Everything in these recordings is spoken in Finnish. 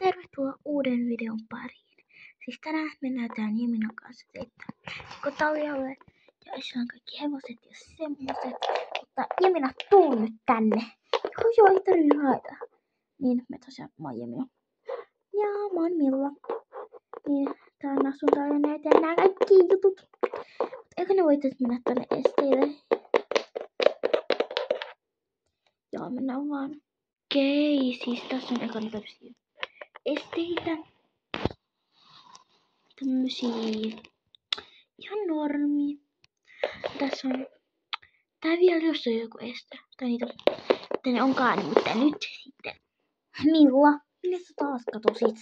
Tervetuloa uuden videon pariin. Siis tänään me näytään Jeminan kanssa teitä kotaljalle ja esillä kaikki hevoset ja semmoset. Mutta Jemina, tuu nyt tänne. Joo, ei tarvitse haeta. Niin, me tosiaan, mä oon Jemina. Ja mä oon Milla. Niin, täällä asunto ja näytään nää kaikki jutut. Eikö ne voitais mennä tänne esteille? Joo, mennään vaan. Okei, siis tässä on ekana tämmösiä esteitä. Tämmösiä ihan normi. Tässä on tää vielä jos on joku este. Tai niitä tänne onkaan, mutta nyt sitten. Milla, minne sä taas katosit?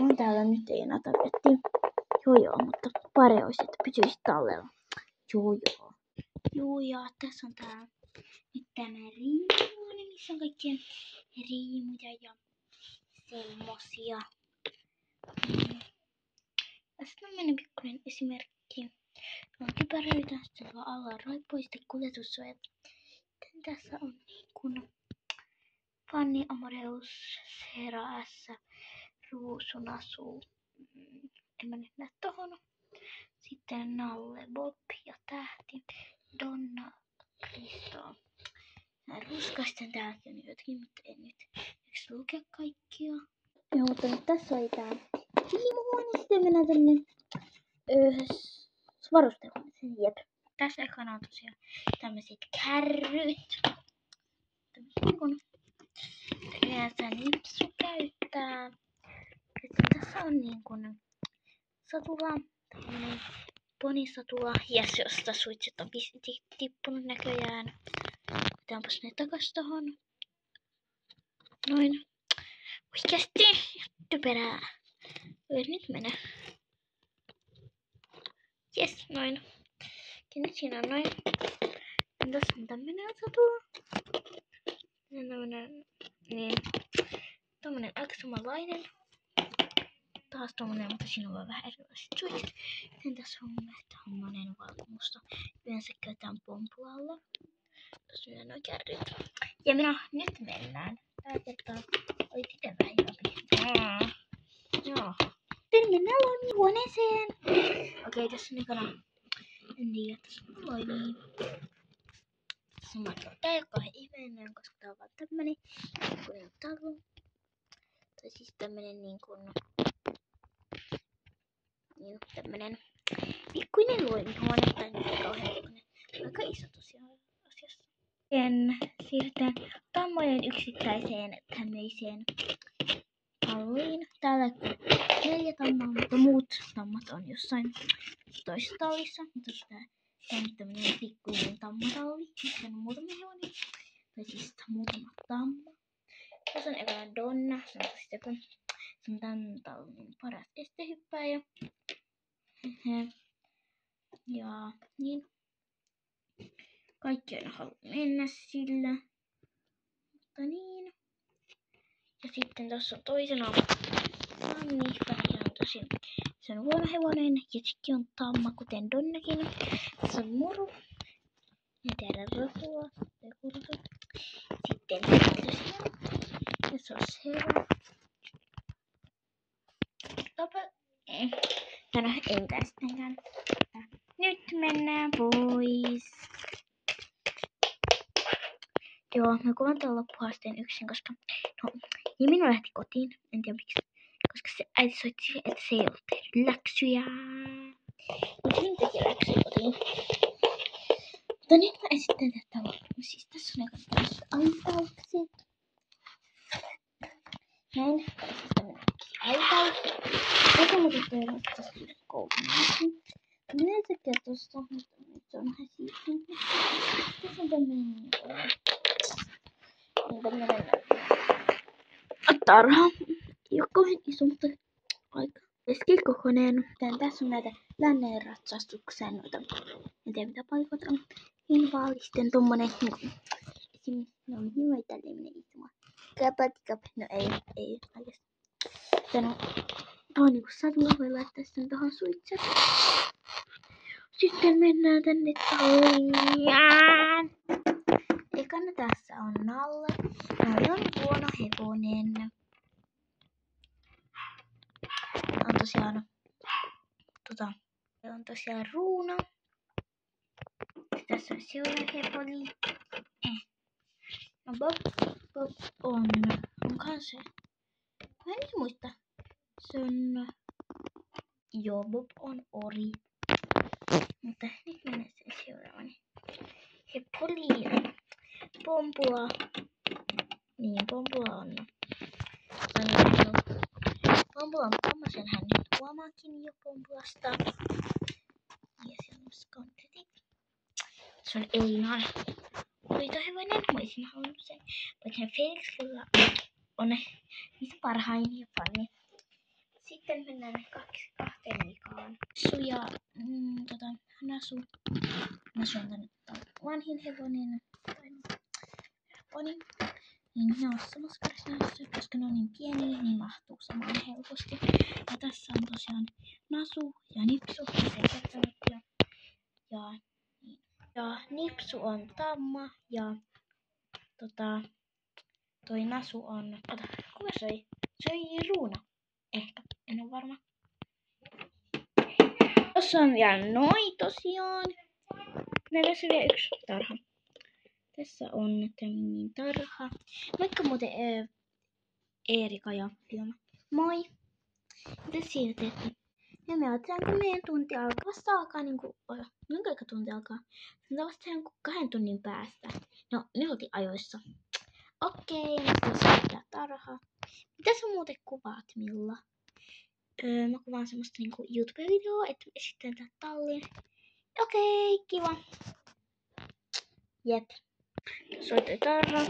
On täällä nyt ei enää tapetti. Joo, mutta pare olisi, että pysyisit tallella. Joo, ja tässä on tää nyt tämä riimuhuone, missä on kaikkien riimuja ja semmosia. Tästä on meidän pikkuinen esimerkki. On kypäröitä, sitten tuolla alla on roippu ja sitten kuljetussuojat. Sitten tässä on niin kuin Fanny, Amadeus, Sera, S, Ruusu, Nasu. En mä nyt näe tohon. Sitten Nalle, Bob ja Tähti, Donna, Kristo. Nää ruskaisten täältä on jotakin, mutta en nyt eikö lukea kaikkia. Joo, mutta nyt tässä oli tää riimuhuone. Sitten mennään tänne varustehuoneeseen. Jep. Tässä ekana on tosiaan tämmöiset kärryt. Tämmöiset kun yleensä Nipsu käyttää. Sitten tässä on niin kuin satula. Tämmönen ponisatula. Jes, josta suitset on tippunut näköjään. Otetaanpas ne takas tohon. Noin. Oikeasti. Typerää. Nyt mene. Jes, noin. Ja nyt siinä on noin. Ja tässä on tämmönen satula. Ja tämmönen, niin. Tommonen aika samanlainen. Taas tommonen, mutta siinä on vähän erilaiset suitset. Sitten tässä on mun mielestä tommonen valkomusta. Yleensä käytetään pompualla. Tässä on noin kärryt. Ja nyt mennään. Tää kertaa oli pitempään läpi. Joo. Sitten mennään loimihuoneeseen. Okei, tässä on ekana. En tiedä, tässä on loimi. Tässä on matkaa. Tää ei oo kauhean ihmeellinen, koska tää on vaan tämmönen pikkuinen talo. Tai siis tämmönen niin tämmönen pikkuinen loimihuone. Tai nyt ei kauhean pikkuinen. Aika iso tosiaan asiassa. Siirrytään tammojen yksittäiseen tämmöiseen talliin. Täällä on 4 tammaa, mutta muut tammat on jossain toisessa tallissa. Tää on tämmönen pikkuinen tammatalli, missä on muutama hevonen. Tai siis muutama tamma. Tässä on ekana Donna, se on tän tallin paras estehyppääjä. Ja niin. Kaikki aina haluaa mennä sillä. Mutta niin. Ja sitten tässä on toisena Fanny. Fanny on tosi, se on huono hevonen. Ja sitten on tamma, kuten Donnakin. Tässä on Muru. En tiedä rotua. Sitten tosiaan. Ja se on Sera. No, en tästäkään. Nyt mennään pois. Joo, mä kuvan tuon loppuhaasteen yksin, koska Jemina lähti kotiin. En tiedä miksi. Koska se äiti soitti, että se ei ollut tehnyt läksyjä. Mutta minun teki läksyjä kotiin. Mutta nyt mä esittelen tätä loppuun. Siis tässä on aika tämmöiset aitaukset. Näin. Tässä on tämmönen aitaus. Tätä mä tehdään tässä kouluun. Yleensäkään tossa, mutta nyt se on vähän siistiä. Tässä on tämmönen tarha. Ei oo kauhean iso, mutta aika keskikokoinen. Tässä on näitä lännen ratsastuksen noita, en tiedä mitä paikoita on. Invaalisten tommonen esim. No minua ei tälleen mene istumaan. Kapatikap, no ei oikeesti. Tän on niinku satula, voi laittaa sen tohon suitset. Sitten mennään tänne talliin. Ekana tässä on Nalle. Nalle on huono hevonen. on tosiaan Ruuna. Tässä on seuraava hepoli. No Bob onkohan se? Mä en muista. Se on... Joo, Bob on ori. Mutta nyt mennään sen seuraavaan. Hepoliin. Pompula. Niin, Pompula on. Pompula on tommosen, hän nyt huomaakin jo Pompulasta. Ja se on skontetit. Se on ihan hoitohevonen. Mä olisin halunnut sen. Mutta sen Felixillä on niistä parhain ja funny. Sitten mennään kahteen vikaan. Suja, Nasu. Nasu on tänne vanhin hevonen. Poni. Niin ne on samassa karsinassa, koska ne on niin pieniä, niin mahtuu samaan helposti. Ja tässä on tosiaan Nasu ja Nipsu. Ja Nipsu on tamma ja toi Nasu on... kuka söi? Söi Ruuna. Ehkä, en ole varma. Tossa on vielä noi tosiaan. Tässä on vielä yksi tarha. Tässä on tämmöinen tarha. Moikka muuten Eerika ja Fiona. Moi! Mitä siinä teette? Ja me ajatellaan, meidän tunti alkaa. Vasta alkaa niinku... Minkä aika tunti alkaa? Se on vasta 2 tunnin päästä. No, me oltiin ajoissa. Okei, nyt tässä on vielä tarha. Mitä sä muuten kuvaat, Milla? Mä kuvaan semmoista niinku YouTube-videoa, että esittelen tää tallin. Okei, kiva. Jep. Tässä on toi tarha.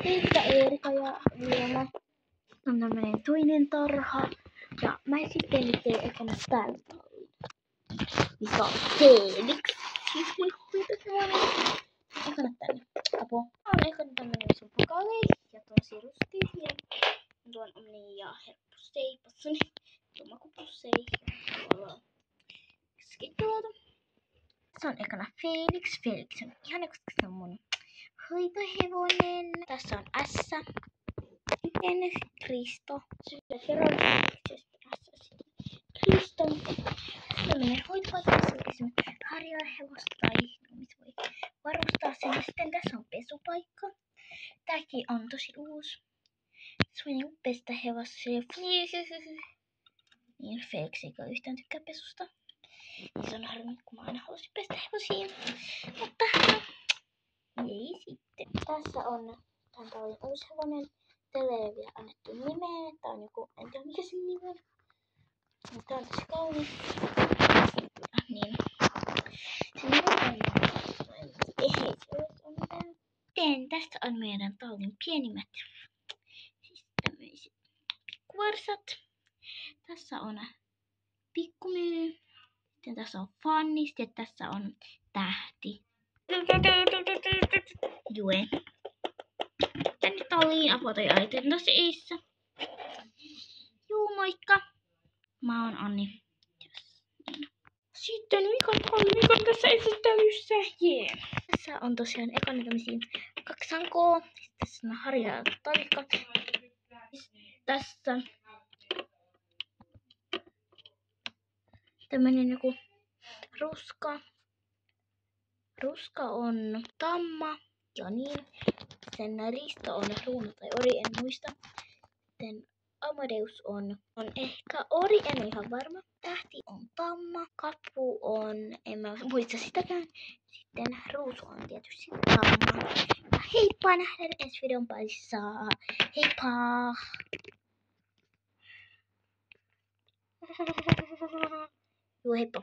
Siitä Eerika ja Viona. On tämmönen toinen tarha. Ja mä sitten nyt teen ekana täällä tallin. Missä on Felix. Siis mun hoitohevonen. Ekana tänne. Apua. Mä oon ekana tämmönen sun pokaalei. Ja tosi ruskea. Tuon on niin ja herppustei. Passani. Tuon makupustei. Tuolla. Skittuolta. Se on ekana Felix. Felix on ihana, koska se on mun hoitohevonen. Tässä on Ässä. Sitten Kristo. Sitten Kristo. Tämmönen hoitopaikka. Se on esimerkiksi harjahevosta tai missä voi varustaa sen. Sitten tässä on pesupaikka. Tääkin on tosi uusi. Se voi niinku pestä hevosia. Niin Felix eikä yhtään tykkää pesusta. Se on harmi, kun mä aina halusin pestä hevosia. Mutta ei sitten. Tässä on tallin uusi hevonen. Tälle ei ole vielä annettu nimeä. Tää on joku, en tiedä mikä sen nimi on. Mutta tää on tosi kaunis. Niin. Se nimi on Sitten tästä on meidän tallin pienimmät. Siis tämmöiset pikkuvarsat. Tässä on pikkumyy. Sitten tässä on Fannist ja tässä on Tähti. Jue. Tänne talliin apua toi äiti tossa issä. Juu, moikka. Mä oon Anni. Sitten Mikan tässä esittelyssä. Jee. Tässä on tosiaan ekana tämmösiä 2 sankoa. Tässä on Harja ja Talikka. Tässä tämmönen joku ruska. Ruska on tamma. Ja niin. Sen Risto on Ruuna tai ori, en muista. Sitten Amadeus on ehkä ori, en ole ihan varma. Tähti on tamma. Kapu on, en mä muista sitäkään. Sitten Ruusu on tietysti tamma. Ja heippa, nähdään ensi videon parissa. Heippa! Joo, heippa.